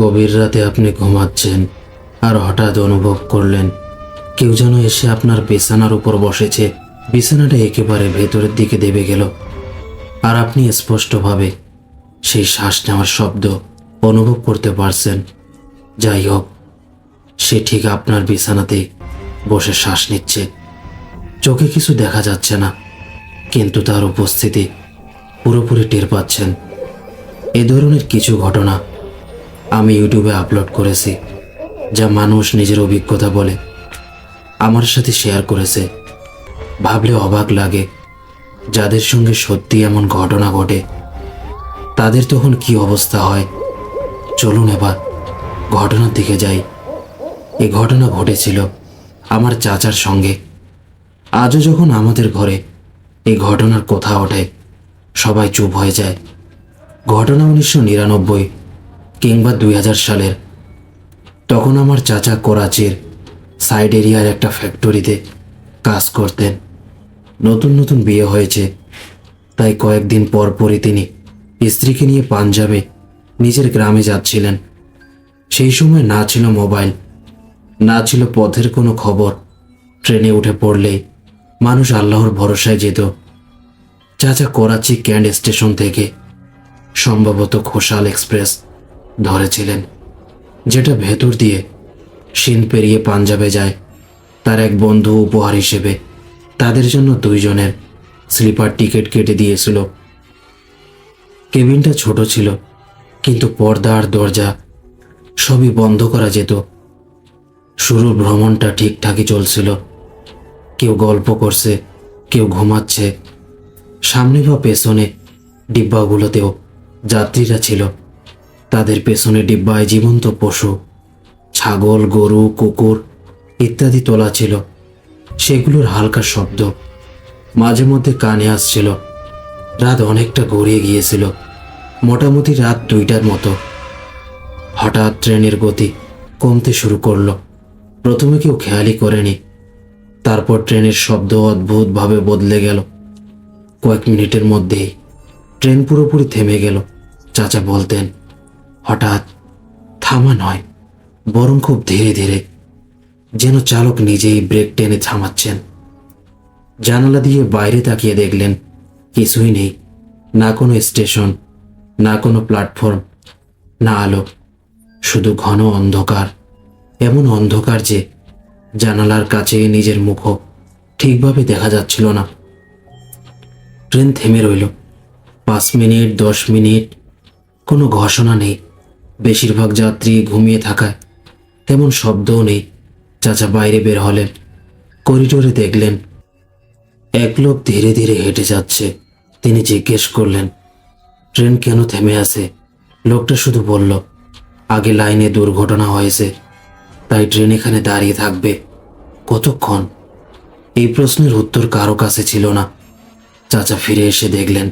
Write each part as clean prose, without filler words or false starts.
গভীর রাতে আপনি ঘুমাচ্ছেন আর হঠাৎ অনুভব করলেন কেউ যেন এসে আপনার বিছানার উপর বসেছে। বিছানাটা একেবারে ভেতরের দিকে দেবে গেল আর আপনি স্পষ্টভাবে সেই শ্বাস নেওয়ার শব্দ অনুভব করতে পারছেন। যাই হোক, সে ঠিক আপনার বিছানাতে বসে শ্বাস নিচ্ছে। চোখে কিছু দেখা যাচ্ছে না, কিন্তু তার উপস্থিতি পুরোপুরি টের পাচ্ছেন। এ ধরনের কিছু ঘটনা আমি ইউটিউবে আপলোড করেছি, যা মানুষ নিজের অভিজ্ঞতা বলে আমার সাথে শেয়ার করেছে। ভাবলে অবাক লাগে, যাদের সঙ্গে সত্যি এমন ঘটনা ঘটে তাদের তখন কি অবস্থা হয়। চলুন এবার ঘটনার দিকে যাই। এই ঘটনা ঘটেছিল আমার চাচার সঙ্গে। আজও যখন আমাদের ঘরে এই ঘটনার কথা ওঠে সবাই চুপ হয়ে যায়। ঘটনা 1999 কিংবা 2000 সালের। তখন আমার চাচা করাচির সাইড এরিয়ার একটা ফ্যাক্টরিতে কাজ করতেন। নতুন নতুন বিয়ে হয়েছে, তাই কয়েকদিন পর পরই তিনি স্ত্রীকে নিয়ে পাঞ্জাবে নিজের গ্রামে যাচ্ছিলেন। সেই সময় না ছিল মোবাইল, না ছিল পথের কোনো খবর। ট্রেনে উঠে পড়লেই মানুষ আল্লাহর ভরসায় যেত। চাচা করাচি ক্যান্ট স্টেশন থেকে সম্ভবত খোসাল এক্সপ্রেস ধরেছিলেন, যেটা ভেতর দিয়ে সিন পেরিয়ে পাঞ্জাবে যায়। তার এক বন্ধু উপহার হিসেবে তাদের জন্য 2 জনের স্লিপার টিকিট কেটে দিয়েছিল। কেবিনটা ছোট ছিল, কিন্তু পর্দা আর দরজা সবই বন্ধ করা যেত। শুরুর ভ্রমণটা ঠিকঠাকই চলছিল। কেউ গল্প করছে, কেউ ঘুমাচ্ছে। সামনে বা পেছনে ডিব্বাগুলোতেও যাত্রীরা ছিল। তাদের পেছনে ডিব্বায় জীবন্ত পশু, ছাগল, গরু, কুকুর ইত্যাদি তোলা ছিল। সেগুলোর হালকা শব্দ মাঝে মধ্যে কানে আসছিল। রাত অনেকটা গড়িয়ে গিয়েছিল, মোটামুটি রাত 2টার মতো। হঠাৎ ট্রেনের গতি কমতে শুরু করলো। প্রথমে কেউ খেয়ালই করেনি, তারপর ট্রেনের শব্দ অদ্ভুতভাবে বদলে গেল। কয়েক মিনিটের মধ্যেই ট্রেন পুরোপুরি থেমে গেল। চাচা বলতেন, হঠাৎ থামা নয়, বরং খুব ধীরে ধীরে, যেন চালক নিজেই ব্রেক টেনে থামাচ্ছেন। জানালা দিয়ে বাইরে তাকিয়ে দেখলেন কিছুই নেই। না কোনো স্টেশন, না কোনো প্ল্যাটফর্ম, না আলো, শুধু ঘন অন্ধকার। এমন অন্ধকার যে জানালার কাছে নিজের মুখও ঠিকভাবে দেখা যাচ্ছিল না। ট্রেন থেমে রইল। 5 মিনিট, 10 মিনিট, কোনো ঘোষণা নেই। বেশিরভাগ যাত্রী ঘুমিয়ে থাকায় তেমন শব্দও নেই। চাচা বাইরে বের হলেন। করিডোরে দেখলেন এক লোক ধীরে ধীরে হেঁটে যাচ্ছে। তিনি জিজ্ঞেস করলেন, ট্রেন কেন থেমে আছে? লোকটা শুধু বলল, আগে লাইনে দুর্ঘটনা হয়েছে, তাই ট্রেন এখানে দাঁড়িয়ে থাকবে। কতক্ষণ? এই প্রশ্নের উত্তর কারো কাছে ছিল না। চাচা ফিরে এসে দেখলেন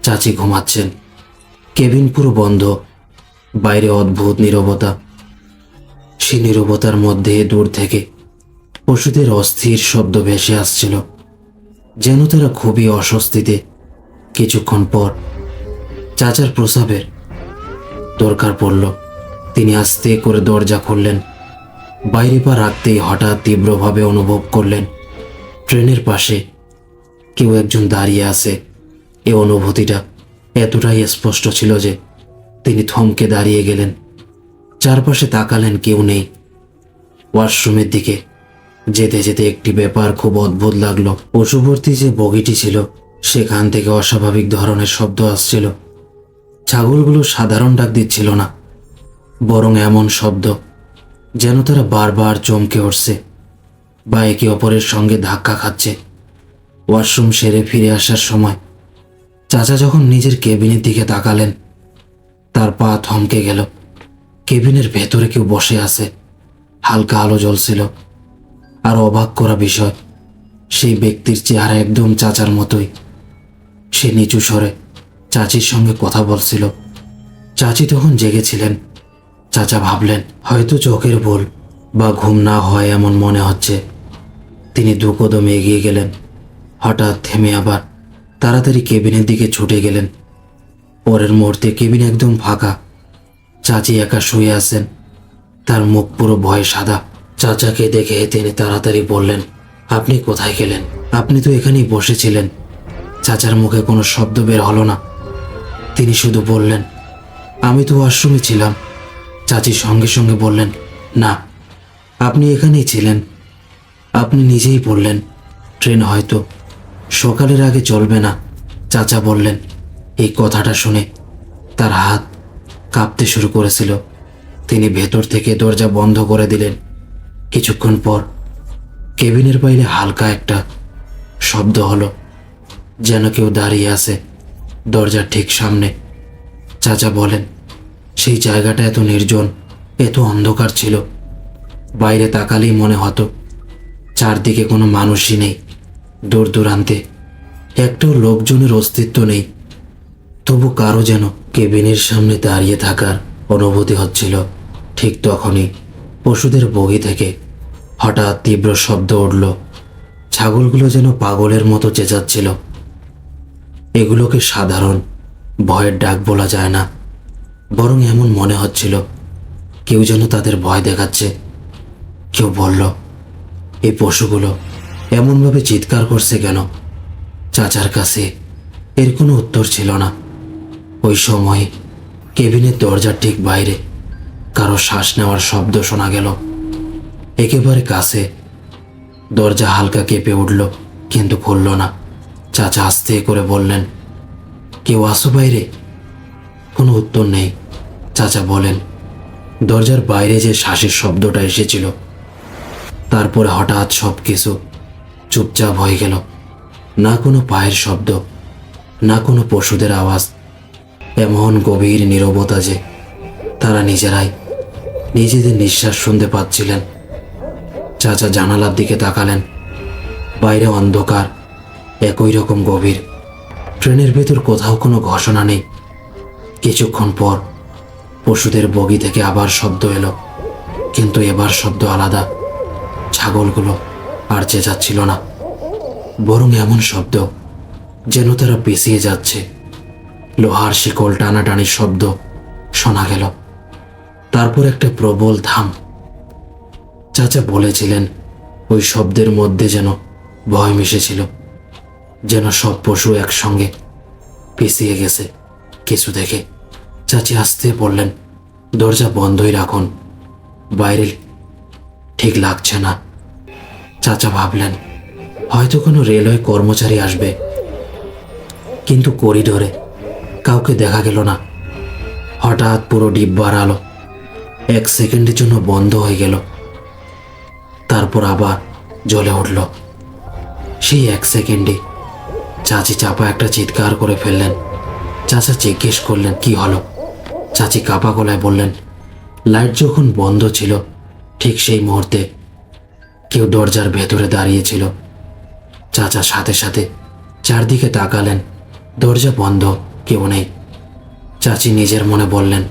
চাচি ঘুমাচ্ছেন। কেবিন পুরো বন্ধ, বাইরে অদ্ভুত নীরবতা। সেই নীরবতার মধ্যে দূর থেকে পশুদের অস্থির শব্দ ভেসে আসছিল, যেন তারা খুবই অস্বস্তিতে। কিছুক্ষণ পর চাচার প্রস্রাবের দরকার পড়ল। তিনি আস্তে করে দরজা খুললেন। বাইরে পা রাখতেই হঠাৎ তীব্রভাবে অনুভব করলেন ট্রেনের পাশে কেউ একজন দাঁড়িয়ে আছে। এ অনুভূতিটা এতটাই স্পষ্ট ছিল যে তিনি থমকে দাঁড়িয়ে গেলেন। চারপাশে তাকালেন, কেউ নেই। ওয়াশরুমের দিকে যেতে যেতে একটি ব্যাপার খুব অদ্ভুত লাগলো। পশুভর্তি যে বগিটি ছিল সেখান থেকে অস্বাভাবিক ধরনের শব্দ আসছিল। ছাগলগুলো সাধারণ ডাক দিচ্ছিল না, বরং এমন শব্দ যেন তারা বারবার চমকে উঠছে বা একে অপরের সঙ্গে ধাক্কা খাচ্ছে। ওয়াশরুম সেরে ফিরে আসার সময় চাচা যখন নিজের কেবিনের দিকে তাকালেন, তার পা থমকে গেল। কেবিনের ভেতরে কেউ বসে আছে, হালকা আলো জ্বলছিল। আর অবাক করা বিষয়, সেই ব্যক্তির চেহারা একদম চাচার মতোই। সে নিচু স্বরে চাচির সঙ্গে কথা বলছিল। চাচি তখন জেগেছিলেন। চাচা ভাবলেন হয়তো চোখের ভুল বা ঘুম না হয় এমন মনে হচ্ছে। তিনি 2 কদম এগিয়ে গেলেন। হঠাৎ থেমে আবার তাড়াতাড়ি কেবিনের দিকে ছুটে গেলেন। পরের মুহূর্তে কেবিন একদম ফাঁকা। চাচি একা শুয়ে আছেন, তার মুখ পুরো ভয়ে সাদা। চাচাকে দেখে তিনি তাড়াতাড়ি বললেন, আপনি কোথায় গেলেন? আপনি তো এখানেই বসেছিলেন। চাচার মুখে কোনো শব্দ বের হলো না, তিনি শুধু বললেন, আমি তো ওয়াশরুমে ছিলাম। চাচি সঙ্গে সঙ্গে বললেন, না, আপনি এখানেই ছিলেন। আপনি নিজেই বললেন ট্রেন হয়তো সকালের আগে চলবে না। চাচা বললেন। এই কথাটা শুনে তার হাত কাঁপতে শুরু করেছিল। তিনি ভেতর থেকে দরজা বন্ধ করে দিলেন। কিছুক্ষণ পর কেবিনের বাইরে হালকা একটা শব্দ হলো, যেন কেউ দাঁড়িয়ে আছে দরজার ঠিক সামনে। চাচা বলেন, সেই জায়গাটা এত নির্জন, এত অন্ধকার ছিল, বাইরে তাকালেই মনে হতো চারদিকে কোনো মানুষই নেই। দূর দূরান্তে একটাও লোকজনের অস্তিত্ব নেই। তবু কারো যেন কেবিনের সামনে দাঁড়িয়ে থাকার অনুভূতি হচ্ছিল। ঠিক তখনই পশুদের বগি থেকে হঠাৎ তীব্র শব্দ উঠল। ছাগলগুলো যেন পাগলের মতো চেঁচাচ্ছিল। এগুলোকে সাধারণ ভয়ের ডাক বলা যায় না, বরং এমন মনে হচ্ছিল কেউ যেন তাদের ভয় দেখাচ্ছে। কেউ বলল, এই পশুগুলো এমনভাবে চিৎকার করছে কেন? চাচার কাছে এর কোনো উত্তর ছিল না। ওই সময় কেবিনের দরজার ঠিক বাইরে কারো শ্বাস নেওয়ার শব্দ শোনা গেল, একেবারে কাছে। দরজা হালকা কেঁপে উঠল, কিন্তু খুলল না। চাচা আস্তে করে বললেন, কেউ আসো বাইরে। কোনো উত্তর নেই। চাচা বলেন, দরজার বাইরে যে শ্বাসের শব্দটা এসেছিল, তারপরে হঠাৎ সব কিছু চুপচাপ হয়ে গেল। না কোনো পায়ের শব্দ, না কোনো পশুদের আওয়াজ। এমন গভীর নীরবতা যে তারা নিজেরাই নিজেদের নিঃশ্বাস শুনতে পাচ্ছিলেন। চাচা জানালার দিকে তাকালেন। বাইরে অন্ধকার, একই রকম গভীর। ট্রেনের ভেতর কোথাও কোনো ঘোষণা নেই। কিছুক্ষণ পর পশুদের বগি থেকে আবার শব্দ এলো, কিন্তু এবার শব্দ আলাদা। ছাগলগুলো আর চেঁচাচ্ছিল না, বরং এমন শব্দ যেন তারা পিছিয়ে যাচ্ছে। লোহার শিকল টানাটানির শব্দ শোনা গেল, তারপর একটা প্রবল থাম। চাচা বলেছিলেন, ওই শব্দের মধ্যে যেন ভয় মিশেছিল, যেন সব পশু একসঙ্গে পিছিয়ে গেছে কিছু দেখে। চাচি আস্তে বললেন, দরজা বন্ধই রাখুন, বাইরে ঠিক লাগছে না। চাচা ভাবলেন হয়তো কোনো রেলওয়ে কর্মচারী আসবে, কিন্তু করিডোরে কাউকে দেখা গেল না। হঠাৎ পুরো ডিব্বার আলো 1 সেকেন্ডের জন্য বন্ধ হয়ে গেল, তারপর আবার জ্বলে উঠল। সেই 1 সেকেন্ডে চাচি চাপা একটা চিৎকার করে ফেললেন। চাচা জিজ্ঞেস করলেন, কি হলো? চাচি কাপা গলায় বললেন, লাইট যখন বন্ধ ছিল ঠিক সেই মুহূর্তে কেউ দরজার ভেতরে দাঁড়িয়েছিল। চাচা সাথে সাথে চারদিকে তাকালেন, দরজা বন্ধ, কেউ নেই। চাচি নিজের মনে বললেন,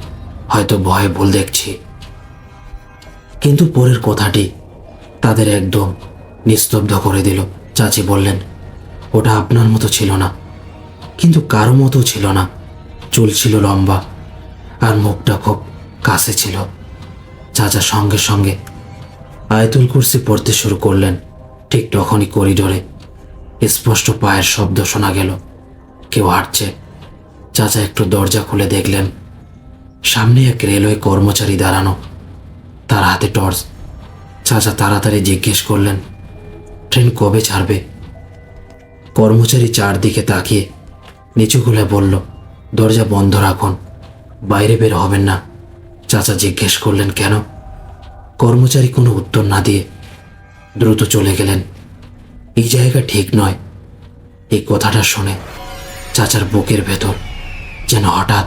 হয়তো ভয়ে ভুল দেখছি। কিন্তু পরের কথাটি তাদের একদম নিস্তব্ধ করে দিল। চাচি বললেন, ওটা আপনার মতো ছিল না, কিন্তু কারো মতো ছিল না। চুল ছিল লম্বা, আর মুখটা খুব কাছে ছিল। চাচা সঙ্গে সঙ্গে আয়াতুল কুরসি পড়তে শুরু করলেন। ঠিক তখনই করিডোরে স্পষ্ট পায়ের শব্দ শোনা গেল, কেউ হাঁটছে। চাচা একটু দরজা খুলে দেখলেন সামনে এক রেলওয়ে কর্মচারী দাঁড়ানো, তার হাতে টর্চ। চাচা তাড়াতাড়ি জিজ্ঞেস করলেন, ট্রেন কবে ছাড়বে? কর্মচারী চারদিকে তাকিয়ে নিচু গলায় বলল, দরজা বন্ধ রাখুন, বাইরে বের হবেন না। চাচা জিজ্ঞেস করলেন, কেন? কর্মচারী কোনো উত্তর না দিয়ে দ্রুত চলে গেলেন। এই জায়গা ঠিক নয়। এই কথাটা শুনে চাচার বুকের ভেতর যেন হঠাৎ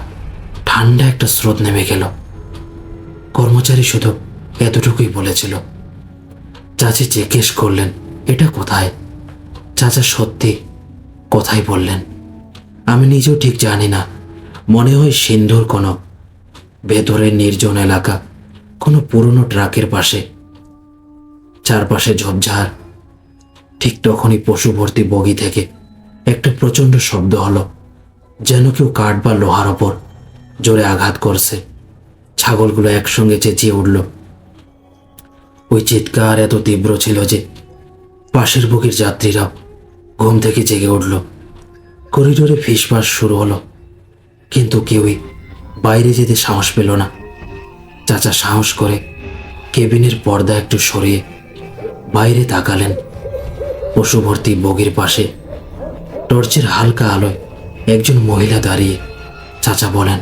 ঠান্ডা একটা স্রোত নেমে গেল। কর্মচারী শুধু এতটুকুই বলেছিল। চাচি জিজ্ঞেস করলেন, এটা কোথায়? চাচা সত্যি কোথায় বললেন, আমি নিজেও ঠিক জানি না। মনে হয় সিন্ধুর কোনো ভেতরের নির্জন এলাকা, কোনো পুরনো ট্রাকের পাশে। চারপাশে ঝোপঝাড়। ঠিক তখনই পশু ভর্তি বগি থেকে একটা প্রচণ্ড শব্দ হলো, যেন কেউ কাঠ বা লোহার ওপর জোরে আঘাত করছে। ছাগলগুলো একসঙ্গে চেঁচিয়ে উঠল। ওই চিৎকার এত তীব্র ছিল যে পাশের বগির যাত্রীরাও ঘুম থেকে জেগে উঠল। করিডোরে ফিসফাস শুরু হলো, কিন্তু কেউই বাইরে যেতে সাহস পেল না। চাচা সাহস করে কেবিনের পর্দা একটু সরিয়ে বাইরে তাকালেন। পশুভর্তি বগির পাশে টর্চের হালকা আলোয় একজন মহিলা দাঁড়িয়ে। চাচা বলেন,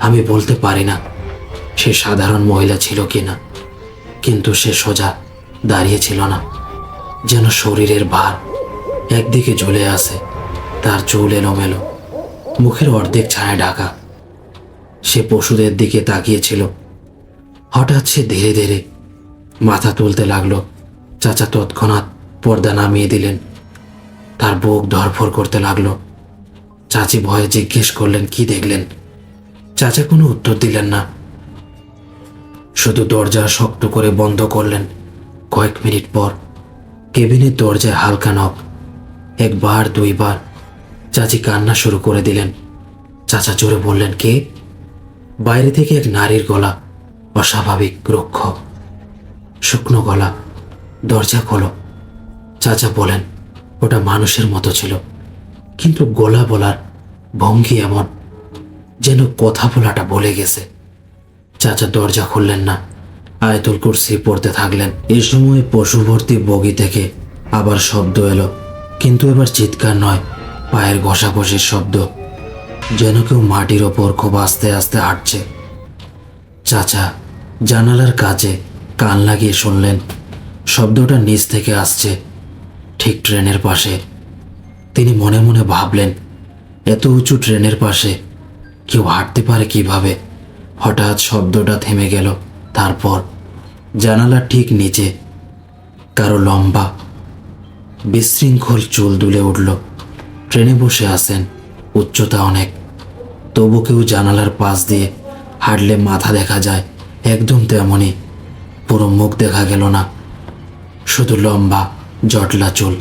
আমি বলতে পারি না সে সাধারণ মহিলা ছিল কিনা, কিন্তু সে সোজা দাঁড়িয়ে ছিল না, যেন শরীরের ভার একদিকে ঝুলে আসে। তার চুল এলোমেলো, মুখের অর্ধেক ছায়া ঢাকা। সে পশুদের দিকে তাকিয়েছিল। হঠাৎ সে ধীরে ধীরে মাথা তুলতে লাগলো। চাচা তৎক্ষণাৎ পর্দা নামিয়ে দিলেন। তার বুক ধড়ফড় করতে লাগলো। চাচি ভয়ে জিজ্ঞেস করলেন, কি দেখলেন? চাচা কোনো উত্তর দিলেন না, শুধু দরজা শক্ত করে বন্ধ করলেন। কয়েক মিনিট পর কেবিনের দরজায় হালকা নক। একবার দুইবার চাচি কান্না শুরু করে দিলেন। চাচা জোরে বললেন, কে? বাইরে থেকে এক নারীর গলা, অস্বাভাবিক রুক্ষ, শুকনো গলা। দরজা খোলো। চাচা বলেন, ওটা মানুষের মতো ছিল, কিন্তু গলা বলার ভঙ্গি এমন যেন কথা বলাটা বলে গেছে। চাচা দরজা খুললেন না, আয়াতুল কুরসি পড়তে থাকলেন। এই সময় পশুভর্তি বগি থেকে আবার শব্দ এলো, কিন্তু এবার চিৎকার নয়, পায়ের ঘষাঘষির শব্দ, যেন কেউ মাটির ওপর খুব আস্তে আস্তে হাঁটছে। চাচা জানালার কাছে কান লাগিয়ে শুনলেন। শব্দটা নিচ থেকে আসছে, ঠিক ট্রেনের পাশে। তিনি মনে মনে ভাবলেন, এত উঁচু ট্রেনের পাশে কেউ হাঁটতে পারে কিভাবে? হঠাৎ শব্দটা থেমে গেল। তারপর জানালার ঠিক নিচে কারো লম্বা বিশৃঙ্খল চুল দুলে উঠল। ট্রেনে বসে আছেন, উচ্চতা অনেক, তবু কেউ জানালার পাশ দিয়ে হাঁটলে মাথা দেখা যায়, একদম তেমনই। পুরো মুখ দেখা গেল না, শুধু লম্বা জটলা চুল।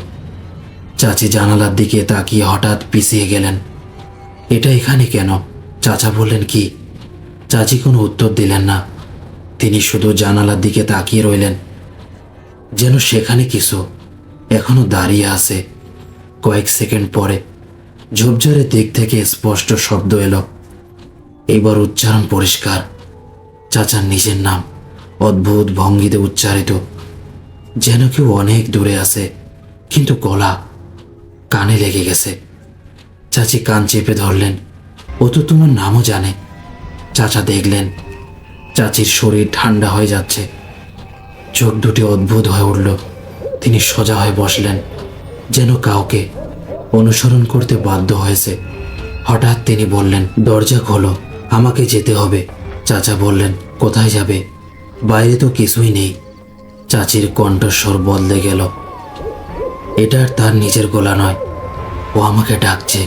চাচি জানালার দিকে তাকিয়ে হঠাৎ পিছিয়ে গেলেন। এটা এখানে কেন? চাচা বললেন, কি? চাচি কোনো উত্তর দিলেন না। তিনি শুধু জানালার দিকে তাকিয়ে রইলেন, যেন সেখানে কিছু এখনো দাঁড়িয়ে আছে। কয়েক সেকেন্ড পরে ঝোপঝাড়ের দিক থেকে স্পষ্ট শব্দ এলো। এইবার উচ্চারণ পরিষ্কার, চাচার নিজের নাম, অদ্ভুত ভঙ্গিতে উচ্চারিত, যেন কেউ অনেক দূরে আছে, কিন্তু গলা কানে লেগে গেছে। চাচি কান চেপে ধরলেন, ও তো তোমার নামও জানে। চাচা দেখলেন চাচির শরীর ঠান্ডা হয়ে যাচ্ছে, চোখ দুটি অদ্ভুত হয়ে উঠল। তিনি সোজা হয়ে বসলেন, যেন কাউকে অনুসরণ করতে বাধ্য হয়েছে। হঠাৎ তিনি বললেন, দরজা খোলো, আমাকে যেতে হবে। চাচা বললেন, কোথায় যাবে? বাইরে তো কিছুই নেই। চাচির কণ্ঠস্বর বদলে গেল। এটা আর তার নিজের গলা নয়, ও আমাকে ডাকছে।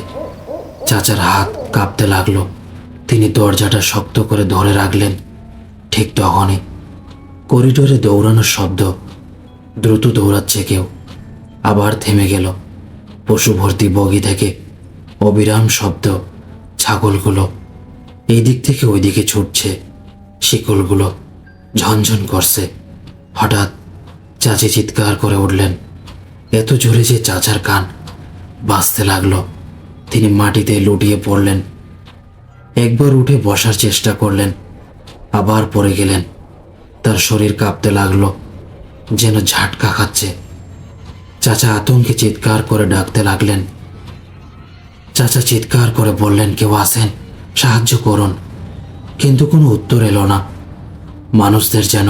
চাচার হাত কাঁপতে লাগলো। তিনি দরজাটা শক্ত করে ধরে রাখলেন। ঠিক তখনই করিডোরে দৌড়ানোর শব্দ। দ্রুত দৌড়াচ্ছে কেউ। আবার থেমে গেল। পশুভর্তি বগি থেকে অবিরাম শব্দ। ছাগলগুলো এই দিক থেকে ওই দিকে ছুটছে, শিকলগুলো ঝনঝন করছে। হঠাৎ চাচি চিৎকার করে উঠলেন, এত জোরে যে চাচার কান বাজতে লাগলো। তিনি মাটিতে লুটিয়ে পড়লেন। একবার উঠে বসার চেষ্টা করলেন, আবার পড়ে গেলেন। তার শরীর কাঁপতে লাগলো, যেন ঝাটকা খাচ্ছে। চাচা আতঙ্কে চিৎকার করে ডাকতে লাগলেন। চাচা চিৎকার করে বললেন, কেউ আছেন, সাহায্য করুন। কিন্তু কোনো উত্তর এলো না। মানুষদের যেন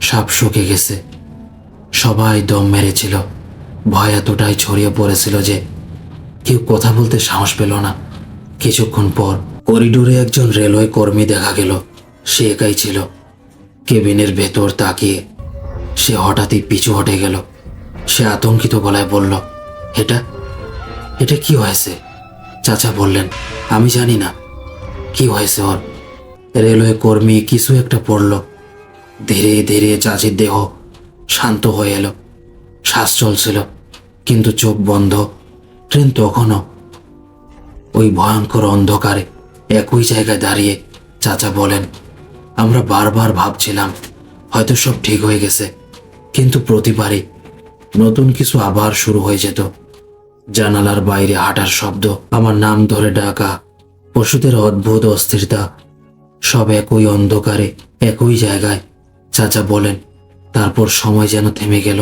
সাপ শুকে গেছে। সবাই দম মেরেছিল। ভয় এতটাই ছড়িয়ে পড়েছিল যে কেউ কথা বলতে সাহস পেল না। কিছুক্ষণ পর করিডোরে একজন রেলওয়ে কর্মী দেখা গেল। সে একাই ছিল। কেবিনের ভেতর তাকিয়ে সে হঠাৎই পিছু হটে গেল। সে আতঙ্কিত গলায় বলল, এটা এটা কি হয়েছে? চাচা বললেন, আমি জানি না কি হয়েছে ওর। রেলওয়ে কর্মী কিছু একটা পড়ল। ধীরে ধীরে চাচির দেহ শান্ত হয়ে এলো। শ্বাস চলছিল, কিন্তু চোখ বন্ধ। ট্রেন তখনও ওই ভয়ঙ্কর অন্ধকারে একই জায়গায় দাঁড়িয়ে। চাচা বলেন, আমরা বারবার ভাবছিলাম হয়তো সব ঠিক হয়ে গেছে, কিন্তু প্রতিবারই নতুন কিছু আবার শুরু হয়ে যেত। জানালার বাইরে হাঁটার শব্দ, আমার নাম ধরে ডাকা, পশুদের অদ্ভুত অস্থিরতা, সব একই অন্ধকারে একই জায়গায়। চাচা বলেন, তারপর সময় যেন থেমে গেল।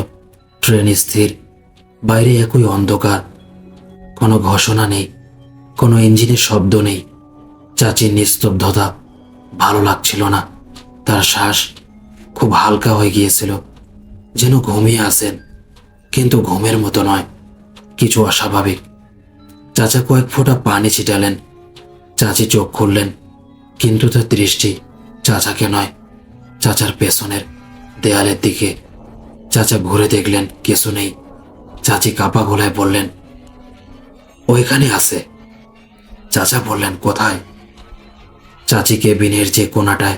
ট্রেন স্থির, বাইরে একই অন্ধকার, কোনো ঘোষণা নেই, কোনো ইঞ্জিনের শব্দ নেই। চাচির নিস্তব্ধতা ভালো লাগছিল না। তার শ্বাস খুব হালকা হয়ে গিয়েছিল, যেন ঘুমিয়ে আসেন, কিন্তু ঘুমের মতো নয়, কিছু অস্বাভাবিক। চাচা কয়েক ফোঁটা পানি ছিটালেন। চাচি চোখ খুললেন, কিন্তু তার দৃষ্টি চাচাকে নয়, চাচার পেছনের দেয়ালের দিকে। চাচা ঘুরে দেখলেন কিছু নেই। চাচি কাপা গলায় বললেন, ওইখানে আছে। চাচা বললেন, কোথায়? চাচি কেবিনের যে কোণাটায়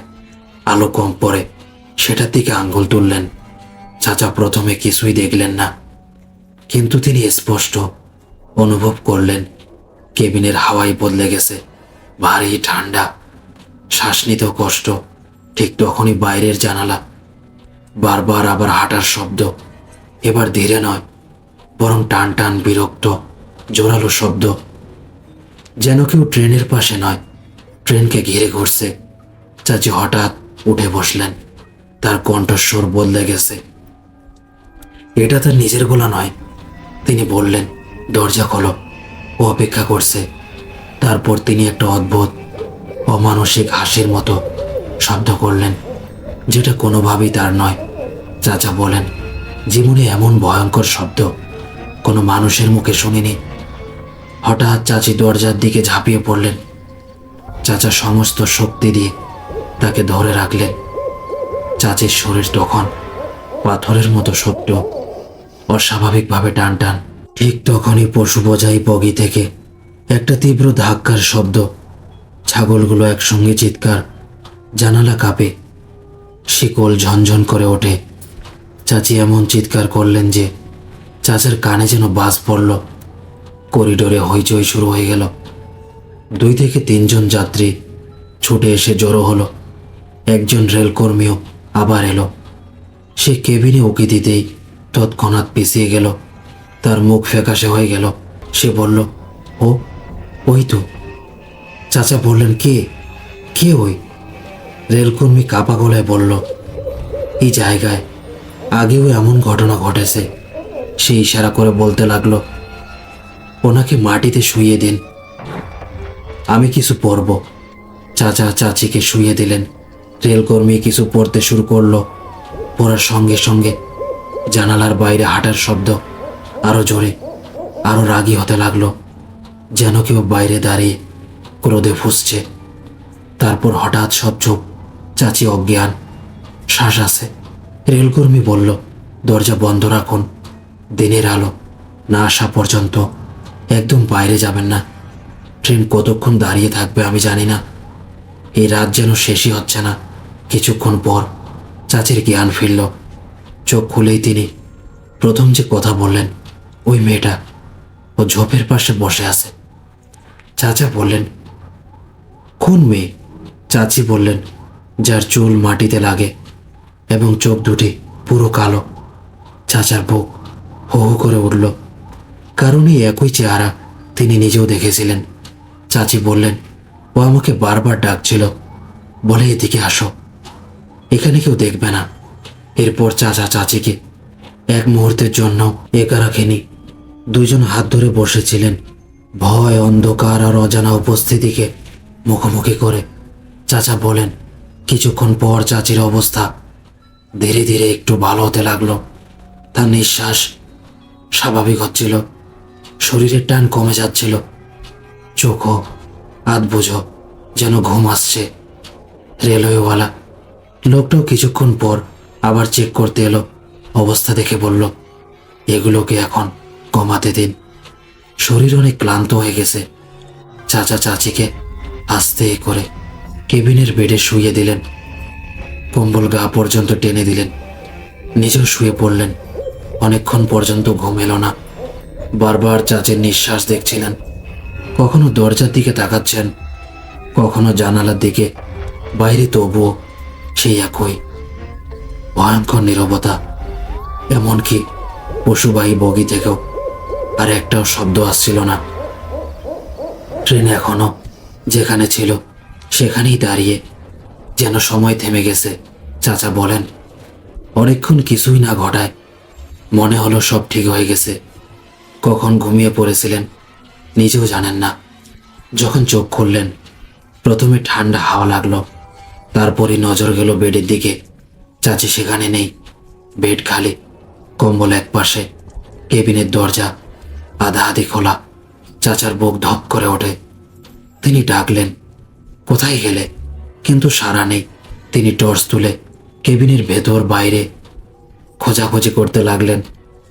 আলো কম পড়ে সেটার দিকে আঙ্গুল তুললেন। চাচা প্রথমে কিছুই দেখলেন না, কিন্তু তিনি স্পষ্ট অনুভব করলেন কেবিনের হাওয়াই বদলে গেছে, ভারী ঠান্ডা, শ্বাস নিতেও কষ্ট। ঠিক তখনই বাইরের জানালা, বারবার আবার হাঁটার শব্দ, এবার ধীরে নয়, বরং টান টান বিরক্ত জোরালো শব্দ, যেন কেউ ট্রেনের পাশে নয়, ট্রেনকে ঘিরে ঘুরছে। চাচি হঠাৎ উঠে বসলেন, তার কণ্ঠস্বর বদলে গেছে। এটা তার নিজের গলা নয়। তিনি বললেন, দরজা খোলো, ও অপেক্ষা করছে। তারপর তিনি একটা অদ্ভুত অমানসিক হাসির মতো শব্দ করলেন, যেটা কোনোভাবেই তার নয়। চাচা বলেন, জীবনে এমন ভয়ঙ্কর শব্দ কোনো মানুষের মুখে শুনিনি। হঠাৎ চাচি দরজার দিকে ঝাঁপিয়ে পড়লেন। চাচা সমস্ত শক্তি দিয়ে তাকে ধরে রাখলেন। চাচির শরীর তখন পাথরের মতো শক্ত, অস্বাভাবিকভাবে টান টান। ঠিক তখনই পশু বোঝাই বগি থেকে একটা তীব্র ধাক্কার শব্দ, ছাগলগুলো একসঙ্গে চিৎকার, জানালা কাঁপে, শিকল ঝনঝন করে ওঠে। চাচি এমন চিৎকার করলেন যে চাচার কানে যেন বাজ পড়ল। করিডোরে হইচই শুরু হয়ে গেল। 2 থেকে 3 জন যাত্রী ছুটে এসে জড়ো হলো। একজন রেলকর্মীও আবার এলো। সে কেবিনে উকি দিতেই তৎক্ষণাৎ পিছিয়ে গেল। তার মুখ ফ্যাকাশে হয়ে গেল। সে বলল, ওই তো। চাচা বললেন, কে ওই? রেলকর্মী কাপা গলায় বলল, এই জায়গায় আগেও এমন ঘটনা ঘটেছে। সে ইশারা করে বলতে লাগলো, ওনাকে মাটিতে শুইয়ে দিন, আমি কিছু পরব। চাচা চাচিকে শুইয়ে দিলেন। রেলকর্মী কিছু পড়তে শুরু করলো। পড়ার সঙ্গে সঙ্গে জানালার বাইরে হাঁটার শব্দ আরো জোরে, আরো রাগী হতে লাগলো, যেন কেউ বাইরে দাঁড়িয়ে ক্রোধে ফুঁসছে। তারপর হঠাৎ সব চুপ। চাচি অজ্ঞান, শ্বাস আছে। রেলকর্মী বলল, দরজা বন্ধ রাখুন, দিনের আলো না আসা পর্যন্ত একদম বাইরে যাবেন না। ট্রেন কতক্ষণ দাঁড়িয়ে থাকবে আমি জানি না। এই রাত যেন শেষই হচ্ছে না। কিছুক্ষণ পর চাচির জ্ঞান ফিরল। চোখ খুলেই তিনি প্রথম যে কথা বললেন, ওই মেয়েটা, ও ঝোপের পাশে বসে আছে। চাচা বললেন, কোন মেয়ে? চাচি বললেন, যার চুল মাটিতে লাগে এবং চোখ দুটি পুরো কালো। চাচার বুক হো হো করে উঠল, কারণ এই একই চেহারা তিনি নিজেও দেখেছিলেন। চাচি বললেন, ও আমাকে বারবার ডাকছিল, বলে এদিকে আসো, এখানে কেউ দেখবে না। এরপর চাচা চাচিকে এক মুহূর্তের জন্য একা রাখেনি। 2 জন হাত ধরে বসেছিলেন, ভয়, অন্ধকার আর অজানা উপস্থিতিকে মুখোমুখি করে। চাচা বলেন, কিছুক্ষণ পর চাচির অবস্থা ধীরে ধীরে একটু ভালো হতে লাগলো। তার নিঃশ্বাস স্বাভাবিক হচ্ছিল, শরীরের টান কমে যাচ্ছিল, চোখও আধ বুঝো যেন ঘুম আসছে। রেলওয়েওয়ালা লোকটাও কিছুক্ষণ পর আবার চেক করতে এলো। অবস্থা দেখে বলল, এগুলোকে এখন কমাতে দিন, শরীর অনেক ক্লান্ত হয়ে গেছে। চাচা চাচিকে আস্তে করে কেবিনের বেডে শুইয়ে দিলেন, কম্বল গা পর্যন্ত টেনে দিলেন, নিজেও শুয়ে পড়লেন। অনেকক্ষণ পর্যন্ত ঘুম এলো না। বারবার চাচির নিঃশ্বাস দেখছিলেন, কখনো দরজার দিকে তাকাচ্ছেন, কখনো জানালার দিকে। বাইরে তবুও সেই একই ভয়ঙ্কর নীরবতা। এমনকি পশুবাহী বগি থেকেও আর একটাও শব্দ আসছিল না। ট্রেন এখনো যেখানে ছিল সেখানেই দাঁড়িয়ে, যেন সময় থেমে গেছে। চাচা বলেন, অনেকক্ষণ কিছুই না ঘটায় মনে হলো সব ঠিক হয়ে গেছে। কখন ঘুমিয়ে পড়েছিলেন নিজেও জানেন না। যখন চোখ খুললেন প্রথমে ঠান্ডা হাওয়া লাগলো, তারপরই নজর গেল বেডের দিকে। চাচি সেখানে নেই, বেড খালি, কম্বল এক পাশে, কেবিনের দরজা আধা আধি খোলা। চাচার বুক ধপ করে ওঠে। তিনি ডাকলেন, কোথায় গেলে? কিন্তু সাড়া নেই। তিনি টর্চ তুলে কেবিনের ভেতর বাইরে খোঁজাখুঁজি করতে লাগলেন।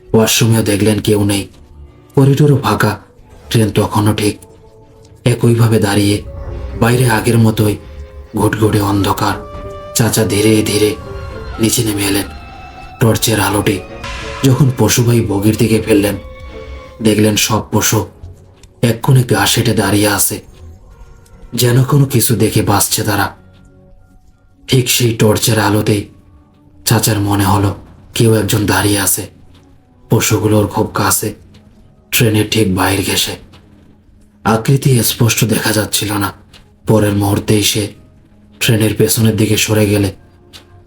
ওয়াশরুমেও দেখলেন কেউ নেই, করিডোরও ফাঁকা। ট্রেন তখনও ঠিক একইভাবে দাঁড়িয়ে, বাইরে আগের মতোই ঘুটঘুটে অন্ধকার। চাচা ধীরে ধীরে নিচে নেমে এলেন। টর্চের আলোটি যখন পশুবাহী বগির দিকে ফেললেন, দেখলেন সব পশু এক কোণে গা সেটে দাঁড়িয়ে আছে, যেন কোনো কিছু দেখে বাঁচছে তারা। ঠিক সেই টর্চের আলোতেই চাচার মনে হলো কেউ একজন দাঁড়িয়ে আছে পশুগুলোর খুব কাছে, ট্রেনের ঠিক বাইরে ঘেঁষে। আকৃতি স্পষ্ট দেখা যাচ্ছিল না। পরের মুহূর্তেই সে ট্রেনের পেছনের দিকে সরে গেলে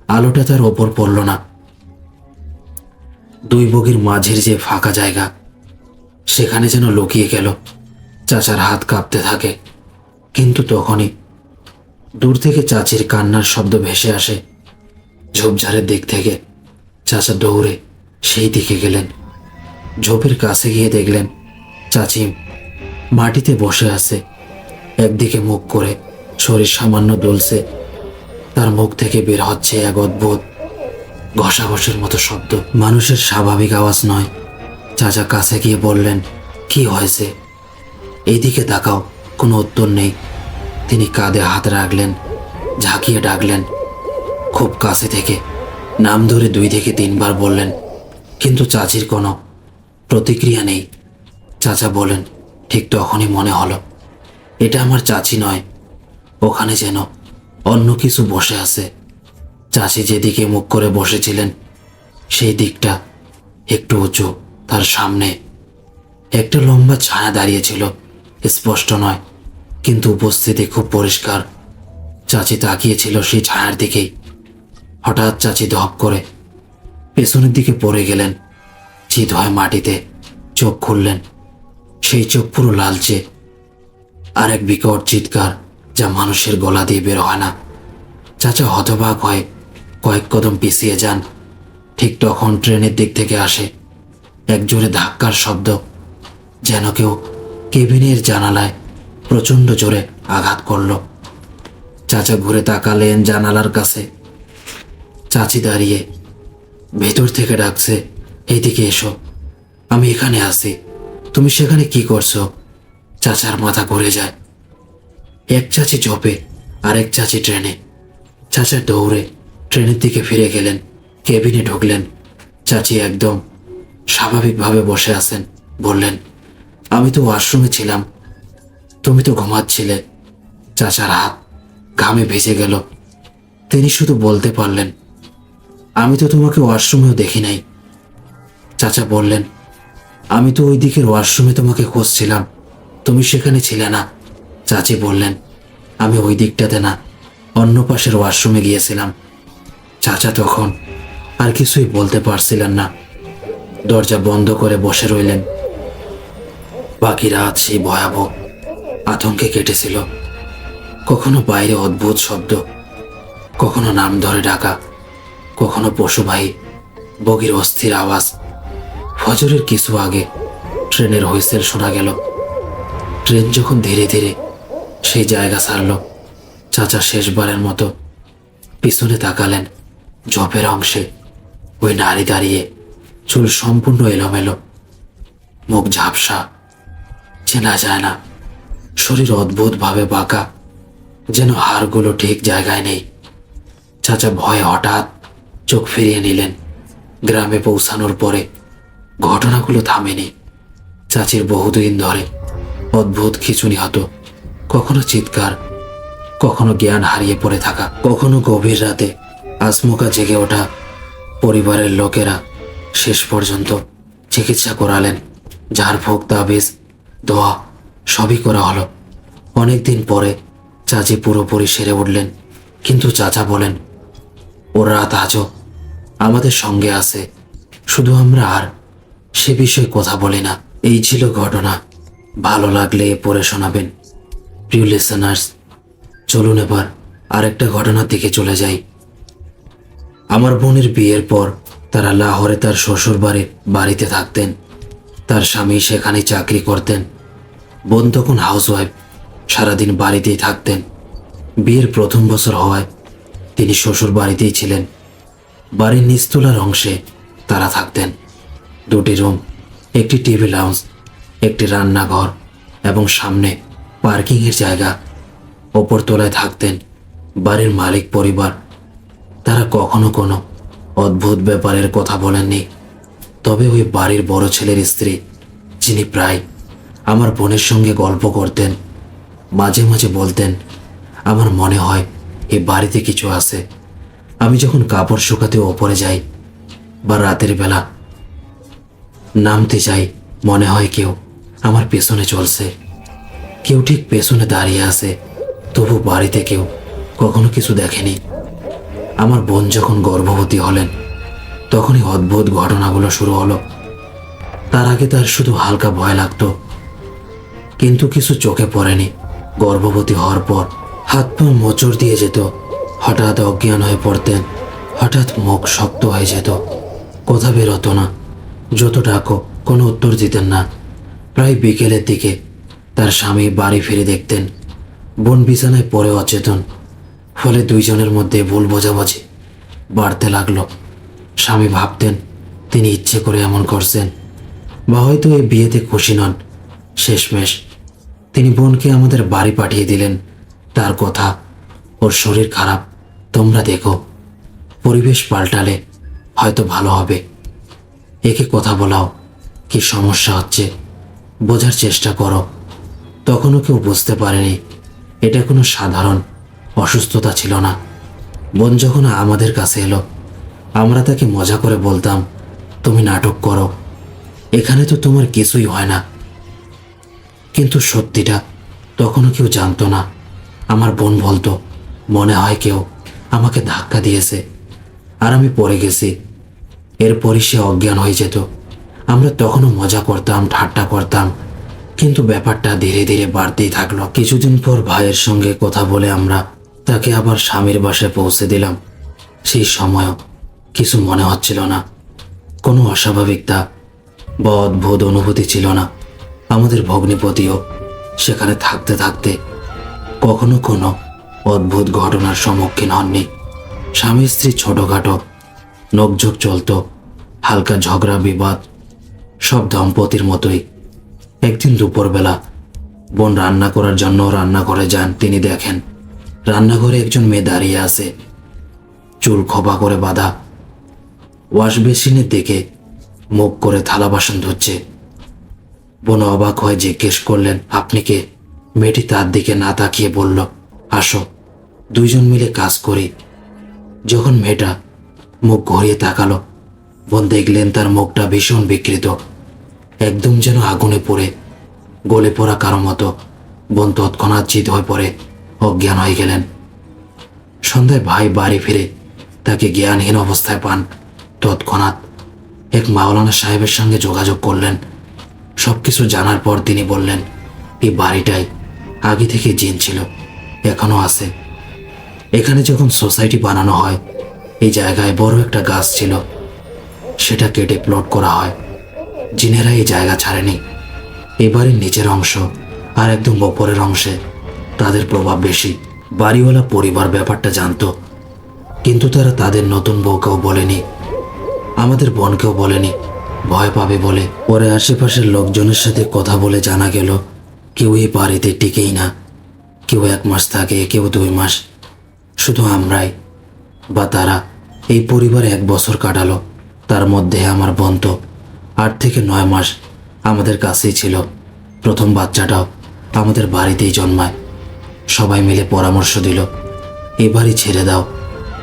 আলোটা তার ওপর পড়ল না। দুই বগির মাঝের যে ফাঁকা জায়গা, সেখানে যেন লুকিয়ে গেল। চাচার হাত কাঁপতে থাকে। কিন্তু তখনই দূর থেকে চাচির কান্নার শব্দ ভেসে আসে। ঝোপঝাড়ের দিক থেকে চাচা দৌড়ে সেই দিকে গেলেন। ঝোপের কাছে গিয়ে দেখলেন চাচি মাটিতে বসে আছে, একদিকে মুখ করে, শরীর সামান্য দুলছে। তার মুখ থেকে বের হচ্ছে এক অদ্ভুত ঘষাঘষির মতো শব্দ, মানুষের স্বাভাবিক আওয়াজ নয়। চাচা কাছে গিয়ে বললেন, কি হয়েছে? এইদিকে তাকাও। কোনো উত্তর নেই। তিনি কাঁধে হাত রাখলেন, ঝাঁকিয়ে ডাকলেন খুব কাছে থেকে, নাম ধরে 2 থেকে 3 বার বললেন, কিন্তু চাচির কোনো প্রতিক্রিয়া নেই। চাচা বলেন, ঠিক তখনই মনে হলো এটা আমার চাচি নয়, ওখানে যেন অন্য কিছু বসে আছে। চাচি যেদিকে মুখ করে বসেছিলেন সেই দিকটা একটু উঁচু। তার সামনে একটা লম্বা ছায়া দাঁড়িয়েছিল, স্পষ্ট নয় কিন্তু উপস্থিতি খুব পরিষ্কার। চাচি তাকিয়েছিল সেই ছায়ার দিকেই। হঠাৎ চাচি ধপ করে পেছনের দিকে পড়ে গেলেন, চিত হয় মাটিতে। চোখ খুললেন, সেই চোখ পুরো লালচে। আর এক বিকট চিৎকার যা মানুষের গলা দিয়ে বের হয় না। চাচা হতবাক হয়ে কয়েক কদম পিছিয়ে যান। ঠিক তখন ট্রেনের দিক থেকে আসে এক জোরে ধাক্কার শব্দ, যেন কেউ কেবিনের জানালায় প্রচণ্ড জোরে আঘাত করল। চাচা ঘুরে তাকালেন জানালার কাছে। চাচি দাঁড়িয়ে ভেতর থেকে ডাকছে, এইদিকে এসো, আমি এখানে আছি, তুমি সেখানে কি করছো? চাচার মাথা ঘুরে যায়। এক চাচি ঝোপে আর এক চাচি ট্রেনে। চাচা দৌড়ে ট্রেনের দিকে ফিরে গেলেন, কেবিনে ঢুকলেন। চাচি একদম স্বাভাবিকভাবে বসে আছেন। বললেন, আমি তো ওয়াশরুমে ছিলাম, তুমি তো ঘুমাচ্ছিলে। চাচার হাত ঘামে ভিজে গেল। তিনি শুধু বলতে পারলেন, আমি তো তোমাকে ওয়াশরুমেও দেখি নাই। চাচা বললেন, আমি তো ওই দিকের ওয়াশরুমে তোমাকে খুঁজছিলাম, তুমি সেখানে ছিলে না। চাচি বললেন, আমি ওই দিকটাতে না, অন্য পাশের ওয়াশরুমে গিয়েছিলাম। চাচা তখন আর কিছুই বলতে পারছিলেন না, দরজা বন্ধ করে বসে রইলেন। বাকি রাত সেই ভয়াবহ আতঙ্কে কেটেছিল। কখনো বাইরে অদ্ভুত শব্দ, কখনো নাম ধরে ডাকা, কখনো পশুবাহী বগির অস্থির আওয়াজ। ফজরের কিছু আগে ট্রেনের হুইসেল শোনা গেল। ট্রেন যখন ধীরে ধীরে সেই জায়গা ছাড়ল, চাচা শেষবারের মতো পিছনে তাকালেন। ঝোপের অংশে ওই নারী দাঁড়িয়ে, চুল সম্পূর্ণ এলোমেলো, মুখ ঝাপসা, চেনা যায় না। শরীর অদ্ভুতভাবে বাঁকা, যেন হাড়গুলো ঠিক জায়গায় নেই। চাচা ভয়ে হঠাৎ চোখ ফিরিয়ে নিলেন। গ্রামে পৌঁছানোর পরে ঘটনাগুলো থামেনি। চাচির বহুদিন ধরে অদ্ভুত খিঁচুনি হতো, কখনো চিৎকার, কখনো জ্ঞান হারিয়ে পড়ে থাকা, কখনো গভীর রাতে আচমকা জেগে ওঠা পরিবারের লোকেরা শেষ পর্যন্ত চিকিৎসা করালেন। ঝাড়ফুঁক, তাবিজ, দোয়া সবই করা হলো। অনেকদিন পরে চাচি পুরোপুরি সেরে উঠলেন, কিন্তু চাচা বলেন, ওর রাত আজও আমাদের সঙ্গে আছে, শুধু আমরা আর সে বিষয়ে কথা বলি না। এই ছিল ঘটনা। ভালো লাগলে পড়ে শোনাবেন। প্রিয় লিসেনার্স, চলুন এবার আরেকটা ঘটনার দিকে চলে যাই। আমার বোনের বিয়ের পর তারা লাহোরে তার শ্বশুর বাড়িতে থাকতেন। তার স্বামী সেখানে চাকরি করতেন। বোন তখন হাউসওয়াইফ, সারাদিন বাড়িতেই থাকতেন। বিয়ের প্রথম বছর হওয়ায় তিনি শ্বশুর বাড়িতেই ছিলেন। বাড়ির নিচতলার অংশে তারা থাকতেন। 2টি রুম, একটি টিভি লাউঞ্জ, একটি রান্নাঘর এবং সামনে পার্কিংয়ের জায়গা। ওপর তলায় থাকতেন বাড়ির মালিক পরিবার। তারা কখনো কোনো অদ্ভুত ব্যাপারের কথা বলেননি। তবে ওই বাড়ির বড় ছেলের স্ত্রী, যিনি প্রায় আমার বোনের সঙ্গে গল্প করতেন, মাঝে মাঝে বলতেন, আমার মনে হয় এই বাড়িতে কিছু আছে। আমি যখন কাপড় শুকাতে ওপরে যাই বা রাতের বেলা নামতে যাই, মনে হয় কেউ আমার পেছনে চলছে। কেউ ঠিক পেছনে দাঁড়িয়ে আছে, তবু বাড়িতে কেউ কখনো কিছু দেখেনি। আমার বোন যখন গর্ভবতী হলেন, তখনই অদ্ভুত ঘটনাগুলো শুরু হলো। তার আগে তার শুধু হালকা ভয় লাগতো, কিন্তু কিছু চোখে পড়েনি। গর্ভবতী হওয়ার পর হাত পা মোচড় দিয়ে যেত, হঠাৎ অজ্ঞান হয়ে পড়তেন, হঠাৎ মুখ শক্ত হয়ে যেত, কথা বের হতো না। যত ডাকো কোনো উত্তর দিতেন না। প্রায় বিকেলের দিকে তার স্বামী বাড়ি ফিরে দেখতেন বোন বিছানায় পড়ে অচেতন। ফলে দুইজনের মধ্যে ভুল বোঝাবুঝি বাড়তে লাগলো। স্বামী ভাবতেন তিনি ইচ্ছে করে এমন করছেন, বা হয়তো এই বিয়েতে খুশি নন। শেষমেশ তিনি বোনকে আমাদের বাড়ি পাঠিয়ে দিলেন। তার কথা, ওর শরীর খারাপ, তোমরা দেখো, পরিবেশ পাল্টালে হয়তো ভালো হবে। একে কথা বলাও, কি সমস্যা হচ্ছে বোঝার চেষ্টা করো। তখনও কেউ বুঝতে পারেনি এটা কোনো সাধারণ অসুস্থতা ছিল না। বোন যখন আমাদের কাছে এলো, আমরা তাকে মজা করে বলতাম, তুমি নাটক করো, এখানে তো তোমার কিছুই হয় না। কিন্তু সত্যিটা তখনও কেউ জানতো না। আমার বোন বলতো, মনে হয় কেউ আমাকে ধাক্কা দিয়েছে আর আমি পড়ে গেছি। এরপরই সে অজ্ঞান হয়ে যেত। আমরা তখনও মজা করতাম, ঠাট্টা করতাম, কিন্তু ব্যাপারটা ধীরে ধীরে বাড়তেই থাকলো। কিছুদিন পর ভাইয়ের সঙ্গে কথা বলে আমরা তাকে আবার স্বামীর বাসায় পৌঁছে দিলাম। সেই সময়ও কিছু মনে হচ্ছিল না, কোনো অস্বাভাবিকতা বা অদ্ভুত অনুভূতি ছিল না। আমাদের ভগ্নিপতিও সেখানে থাকতে থাকতে কখনো কোনো অদ্ভুত ঘটনার সম্মুখীন হননি। স্বামী স্ত্রী ছোটখাটো নোকঝোক চলত, হালকা ঝগড়া বিবাদ, সব দম্পতির মতোই। একদিন দুপুরবেলা বোন রান্না করার জন্য রান্নাঘরে যান। তিনি দেখেন রান্নাঘরে একজন মেয়ে দাঁড়িয়ে আছে, চুল খোপা করে বাঁধা, ওয়াশ বেসিনের দিকে মুখ করে থালা বাসন ধুচ্ছে। বোন অবাক হয়ে জিজ্ঞেস করলেন, আপনি কে? মেয়েটি তার দিকে না তাকিয়ে বলল, আসো, দুইজন মিলে কাজ করি। যখন মেয়েটা মুখ ঘুরিয়ে তাকালো, বোন দেখলেন তার মুখটা ভীষণ বিকৃত, একদম যেন আগুনে পড়ে গলে পড়া কারো মতো। বোন তৎক্ষণাৎ চিত হয়ে পড়ে অজ্ঞান হয়ে গেলেন। সন্ধ্যায় ভাই বাড়ি ফিরে তাকে জ্ঞানহীন অবস্থায় পান। তৎক্ষণাৎ এক মাওলানা সাহেবের সঙ্গে যোগাযোগ করলেন। সবকিছু জানার পর তিনি বললেন, এই বাড়িটাই আগে থেকে জিন ছিল, এখনো আছে। এখানে যখন সোসাইটি বানানো হয়, এই জায়গায় বড় একটা গাছ ছিল, সেটা কেটে প্লট করা হয়। জিনেরা এই জায়গা ছাড়েনি। এই বাড়ির নিচের অংশ আর একদম ওপরের অংশে তাদের প্রভাব বেশি। বাড়িওয়ালা পরিবার ব্যাপারটা জানতো, কিন্তু তারা তাদের নতুন বউকেও বলেনি, আমাদের বোনকেও বলেনি, ভয় পাবে বলে। পরে আশেপাশের লোকজনের সাথে কথা বলে জানা গেল কেউ এই বাড়িতে টিকেই না। কেউ 1 মাস থাকে, কেউ 2 মাস। শুধু আমরাই বা তারা এই পরিবার 1 বছর কাটালো। তার মধ্যে আমার বোন তো 8 থেকে 9 মাস আমাদের কাছেই ছিল। প্রথম বাচ্চাটাও আমাদের বাড়িতেই জন্মায়। সবাই মিলে পরামর্শ দিল, এই বাড়ি ছেড়ে দাও,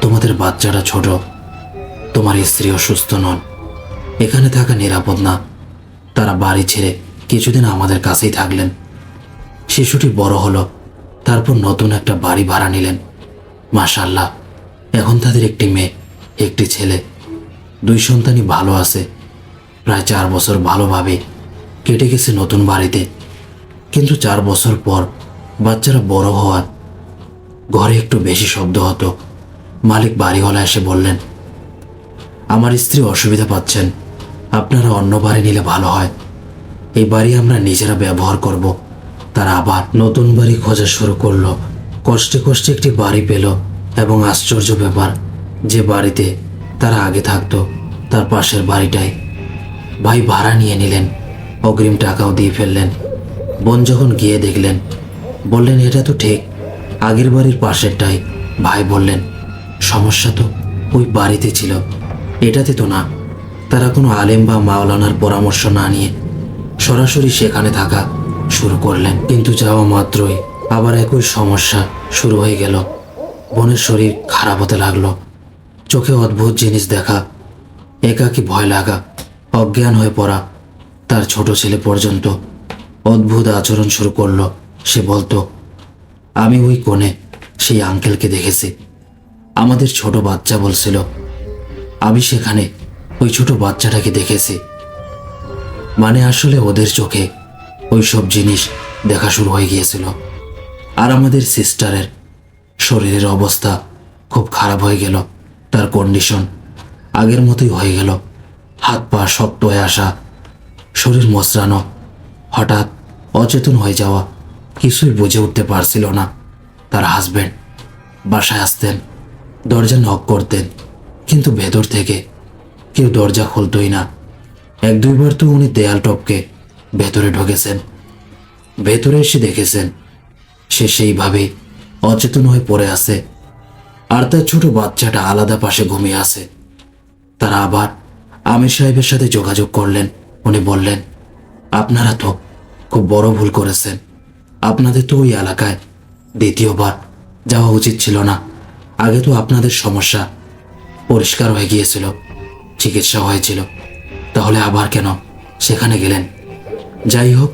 তোমাদের বাচ্চাটা ছোট, তোমার স্ত্রী অসুস্থ নন, এখানে থাকা নিরাপদ না। তারা বাড়ি ছেড়ে কিছুদিন আমাদের কাছেই থাকলেন। শিশুটি বড় হলো, তারপর নতুন একটা বাড়ি ভাড়া নিলেন। মাশাআল্লাহ, এখন তাদের একটি মেয়ে, একটি ছেলে, 2 সন্তানই ভালো আছে। প্রায় 4 বছর ভালোভাবে কেটে গেছে নতুন বাড়িতে। কিন্তু 4 বছর পর বাচ্চারা বড় হওয়ার ঘরে একটু বেশি শব্দ হতো। মালিক বাড়িওয়ালা এসে বললেন, আমার স্ত্রী অসুবিধা পাচ্ছেন, আপনারা অন্য বাড়ি নিলে ভালো হয়, এই বাড়ি আমরা নিজেরা ব্যবহার করব। তারা আবার নতুন বাড়ি খোঁজা শুরু করলো। কষ্টে কষ্টে একটি বাড়ি পেল, এবং আশ্চর্য ব্যাপার, যে বাড়িতে তারা আগে থাকতো তার পাশের বাড়িটাই ভাই ভাড়া নিয়ে নিলেন, অগ্রিম টাকাও দিয়ে ফেললেন। বোন যখন গিয়ে দেখলেন, বললেন এটা তো ঠিক, আগের বাড়ির পাশেরটাই। ভাই বললেন, সমস্যা তো ওই বাড়িতে ছিল, এটাতে তো না। তারা কোনো আলেম বা মাওলানার পরামর্শ না নিয়ে সরাসরি সেখানে থাকা শুরু করলেন। কিন্তু যাওয়া মাত্রই আবার একই সমস্যা শুরু হয়ে গেল। বোনের শরীর খারাপ হতে লাগলো, চোখে অদ্ভুত জিনিস দেখা, একাকী ভয় লাগা, অজ্ঞান হয়ে পড়া। তার ছোট ছেলে পর্যন্ত অদ্ভুত আচরণ শুরু করলো। সে বলতো, আমি ওই কোণে সেই আঙ্কেলকে দেখেছি। আমাদের ছোট বাচ্চা বলছিল, আমি সেখানে ওই ছোট বাচ্চাটাকে দেখেছি। মানে আসলে ওদের চোখে ওই সব জিনিস দেখা শুরু হয়ে গিয়েছিল। আর আমাদের সিস্টারের শরীরের অবস্থা খুব খারাপ হয়ে গেল। তার কন্ডিশন আগের মতোই হয়ে গেল, হাত পা শক্ত হয়ে আসা, শরীর মসরানো, হঠাৎ অচেতন হয়ে যাওয়া, কিছুই বুঝে উঠতে পারছিল না। তার হাজব্যান্ড বাসায় আসতেন, দরজা নক করতেন, কিন্তু ভেতর থেকে কেউ দরজা খুলতই না। 1-2 বার তো উনি দেয়াল টপকে ভেতরে ঢুকেছেন। ভেতরে এসে দেখেছেন সে সেইভাবেই অচেতন হয়ে পড়ে আছে, আর তার ছোট বাচ্চাটা আলাদা পাশে ঘুমিয়ে আছে। তারা আবার আমির সাহেবের সাথে যোগাযোগ করলেন। উনি বললেন, আপনারা তো খুব বড় ভুল করেছেন, আপনাদের তো ওই এলাকায় দ্বিতীয়বার যাওয়া উচিত ছিল না। আগে তো আপনাদের সমস্যা পরিষ্কার হয়ে গিয়েছিল, চিকিৎসা হয়েছিল, তাহলে আবার কেন সেখানে গেলেন? যাই হোক,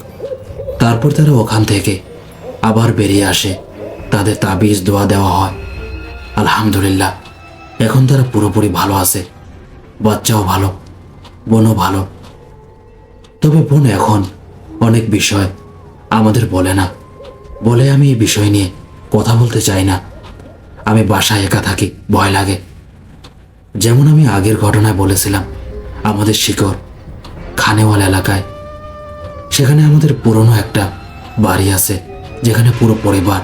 তারপর তারা ওখান থেকে আবার বেরিয়ে আসে, তাদের তাবিজ দোয়া দেওয়া হয়। আলহামদুলিল্লাহ, এখন তারা পুরোপুরি ভালো আছে, বাচ্চাও ভালো, বোনও ভালো। তবে বোন এখন অনেক বিষয় আমাদের বলে না, বলে আমি এই বিষয় নিয়ে কথা বলতে চাই না। আমি বাসায় একা থাকি, ভয় লাগে। যেমন আমি আগের ঘটনায় বলেছিলাম, আমাদের শিকড় খানেওয়াল এলাকায়, সেখানে আমাদের পুরনো একটা বাড়ি আছে, যেখানে পুরো পরিবার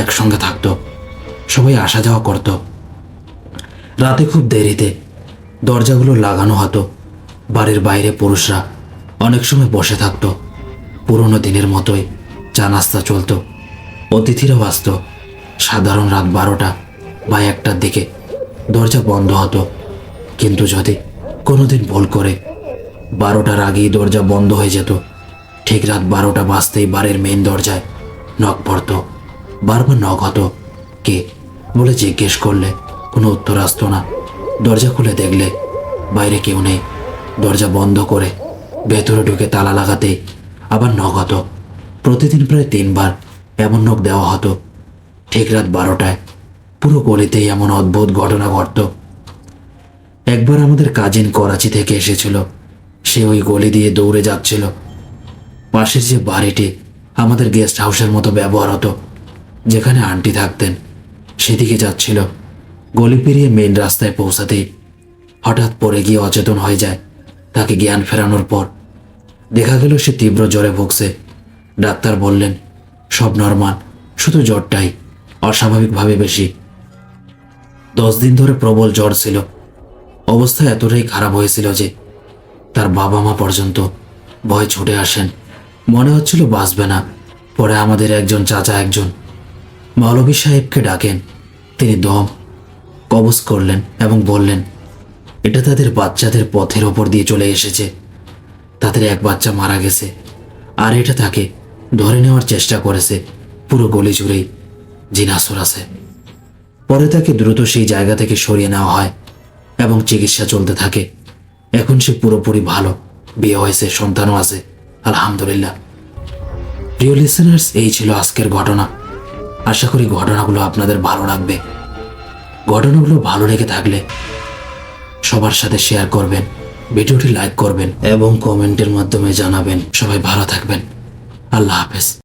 একসঙ্গে থাকতো, সবাই আসা যাওয়া করত। রাতে খুব দেরিতে দরজাগুলো লাগানো হতো। বাড়ির বাইরে পুরুষরা অনেক সময় বসে থাকতো। পুরনো দিনের মতোই চা নাস্তা চলতো, অতিথিরাও আসত। সাধারণ রাত 12টা বা 1টার দিকে দরজা বন্ধ হতো। কিন্তু যদি কোনোদিন ভুল করে 12টার আগেই দরজা বন্ধ হয়ে যেত, ঠিক রাত 12টা বাজতেই বাড়ির মেইন দরজায় নক পড়তো। বারবার নক হতো, কে বলে জিজ্ঞেস করলে কোনো উত্তর আসতো না। দরজা খুলে দেখলে বাইরে কেউ নেই। দরজা বন্ধ করে ভেতরে ঢুকে তালা লাগাতেই আবার নক হতো। প্রতিদিন প্রায় 3 বার এমন নক দেওয়া হতো। ঠিক রাত 12টায় পুরো গলিতেই এমন অদ্ভুত ঘটনা ঘটত। একবার আমাদের কাজিন করাচি থেকে এসেছিল। সে ওই গলি দিয়ে দৌড়ে যাচ্ছিল। পাশের যে বাড়িটি আমাদের গেস্ট হাউসের মতো ব্যবহার হতো, যেখানে আন্টি থাকতেন, সেদিকে যাচ্ছিল। গলি পেরিয়ে মেইন রাস্তায় পৌঁছাতেই হঠাৎ পড়ে গিয়ে অচেতন হয়ে যায়। তাকে জ্ঞান ফেরানোর পর দেখা গেল সে তীব্র জ্বরে ভুগছে। ডাক্তার বললেন সব নরমাল, শুধু জ্বরটাই অস্বাভাবিকভাবে বেশি। 10 দিন ধরে প্রবল জ্বর ছিল। অবস্থা এতটাই খারাপ হয়েছিল যে তার বাবা মা পর্যন্ত ভয় ছুটে আসেন। মনে হচ্ছিল বাঁচবে না। পরে আমাদের একজন চাচা একজন মৌলভী সাহেবকে ডাকেন। তিনি দম কবজ করলেন এবং বললেন, এটা তাদের বাচ্চাদের পথের ওপর দিয়ে চলে এসেছে। তাদের এক বাচ্চা মারা গেছে, আর এটা তাকে ধরে নেওয়ার চেষ্টা করেছে। পুরো গলি জুড়েই জিনাসুর আছে। পরে তাকে দ্রুত সেই জায়গা থেকে সরিয়ে নেওয়া হয় এবং চিকিৎসা চলতে থাকে। এখন সে পুরোপুরি ভালো, বিয়ে হয়েছে, সন্তানও আছে, আলহামদুলিল্লাহ। প্রিয় লিসেনার্স, এই ছিল আজকের ঘটনা। আশা করি ঘটনাগুলো আপনাদের ভালো লাগবে। ঘটনাগুলো ভালো লেগে থাকলে সবার সাথে শেয়ার করবেন, ভিডিওটি লাইক করবেন এবং কমেন্টের মাধ্যমে জানাবেন। সবাই ভালো থাকবেন। আল্লাহ হাফেজ।